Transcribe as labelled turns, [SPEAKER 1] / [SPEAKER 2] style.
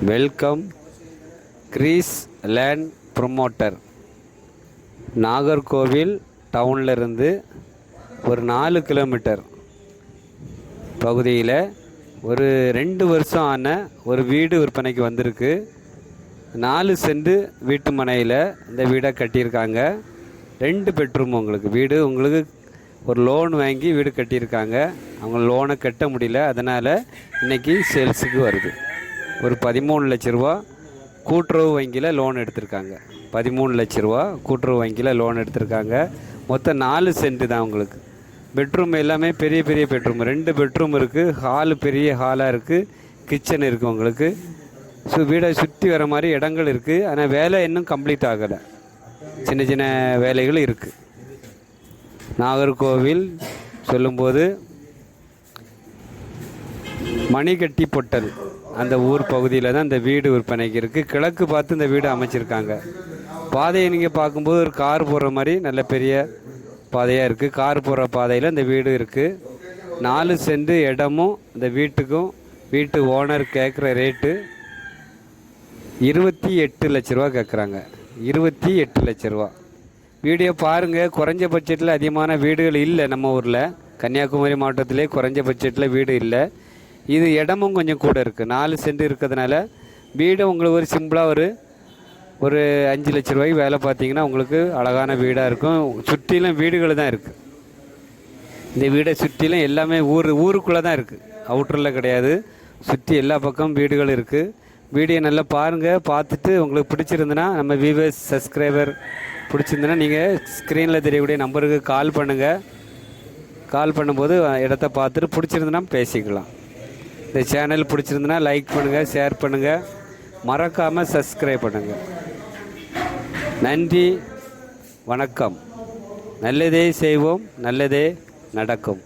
[SPEAKER 1] Welcome Grace Land promoter. Nagercoil டவுன்லேருந்து ஒரு 4 kilometre பகுதியில் ஒரு 2 வருஷம் ஆன ஒரு வீடு விற்பனைக்கு வந்திருக்கு. 4 சென்ட் வீட்டு மனையில் இந்த வீடை கட்டியிருக்காங்க. 2 பெட்ரூம் வீடு உங்களுக்கு ஒரு லோன் வாங்கி வீடு கட்டியிருக்காங்க. அவங்க லோனை கட்ட முடியல, அதனால் இன்றைக்கி சேல்ஸுக்கு வருது. ஒரு 13 லட்ச ரூபா கூட்டுறவு வங்கியில் லோன் எடுத்திருக்காங்க. 13 லட்ச ரூபா கூட்டுறவு வங்கியில் லோன் எடுத்திருக்காங்க. மொத்தம் 4 சென்ட் தான் உங்களுக்கு. பெட்ரூம் எல்லாமே பெரிய பெரிய பெட்ரூம், 2 பெட்ரூம் இருக்குது. ஹாலு பெரிய ஹாலாக இருக்குது, கிச்சன் இருக்குது உங்களுக்கு. வீடை சுற்றி வர மாதிரி இடங்கள் இருக்குது. ஆனால் வேலை இன்னும் கம்ப்ளீட் ஆகலை, சின்ன சின்ன வேலைகள் இருக்குது. நாகர்கோவில் சொல்லும்போது மணிகட்டி பொட்டல் அந்த ஊர் பகுதியில் தான் இந்த வீடு விற்பனைக்கு இருக்குது. கிழக்கு பார்த்து இந்த வீடு அமைச்சிருக்காங்க. பாதையை நீங்கள் பார்க்கும்போது ஒரு கார் போகிற மாதிரி நல்ல பெரிய பாதையாக இருக்குது. கார் போகிற பாதையில் இந்த வீடு இருக்குது. 4 சென்ட் இடமும் இந்த வீட்டுக்கும் வீட்டு ஓனர் கேட்குற ரேட்டு 28 லட்ச ரூபா கேட்குறாங்க. 28 லட்ச ரூபா. வீடியோ பாருங்கள். குறைஞ்ச பட்ஜெட்டில் அதிகமான வீடுகள் இல்லை நம்ம ஊரில். கன்னியாகுமரி மாவட்டத்திலே குறைஞ்ச பட்ஜெட்டில் வீடு இல்லை. இது இடமும் கொஞ்சம் கூட இருக்குது. 4 சென்ட் இருக்கிறதுனால வீடு உங்களுக்கு ஒரு சிம்பிளாக ஒரு 5 லட்ச ரூபாய்க்கு வேலை பார்த்தீங்கன்னா உங்களுக்கு அழகான வீடாக இருக்கும். சுற்றிலும் வீடுகள் தான் இருக்குது. இந்த வீடை சுற்றிலும் எல்லாமே ஊருக்குள்ளே தான் இருக்குது, அவுட்டரில் கிடையாது. சுற்றி எல்லா பக்கமும் வீடுகள் இருக்குது. வீடியோ நல்லா பாருங்கள். பார்த்துட்டு உங்களுக்கு பிடிச்சிருந்துன்னா, நம்ம வியூவர்ஸ் சப்ஸ்கிரைபர் பிடிச்சிருந்துன்னா நீங்கள் ஸ்க்ரீனில் தெரியக்கூடிய நம்பருக்கு கால் பண்ணுங்கள். கால் பண்ணும்போது இடத்த பார்த்துட்டு பிடிச்சிருந்துன்னா பேசிக்கலாம். இந்த சேனல் பிடிச்சிருந்துன்னா லைக் பண்ணுங்கள், ஷேர் பண்ணுங்கள், மறக்காமல் சப்ஸ்கிரைப் பண்ணுங்கள். நன்றி, வணக்கம். நல்லதே செய்வோம், நல்லதே நடக்கும்.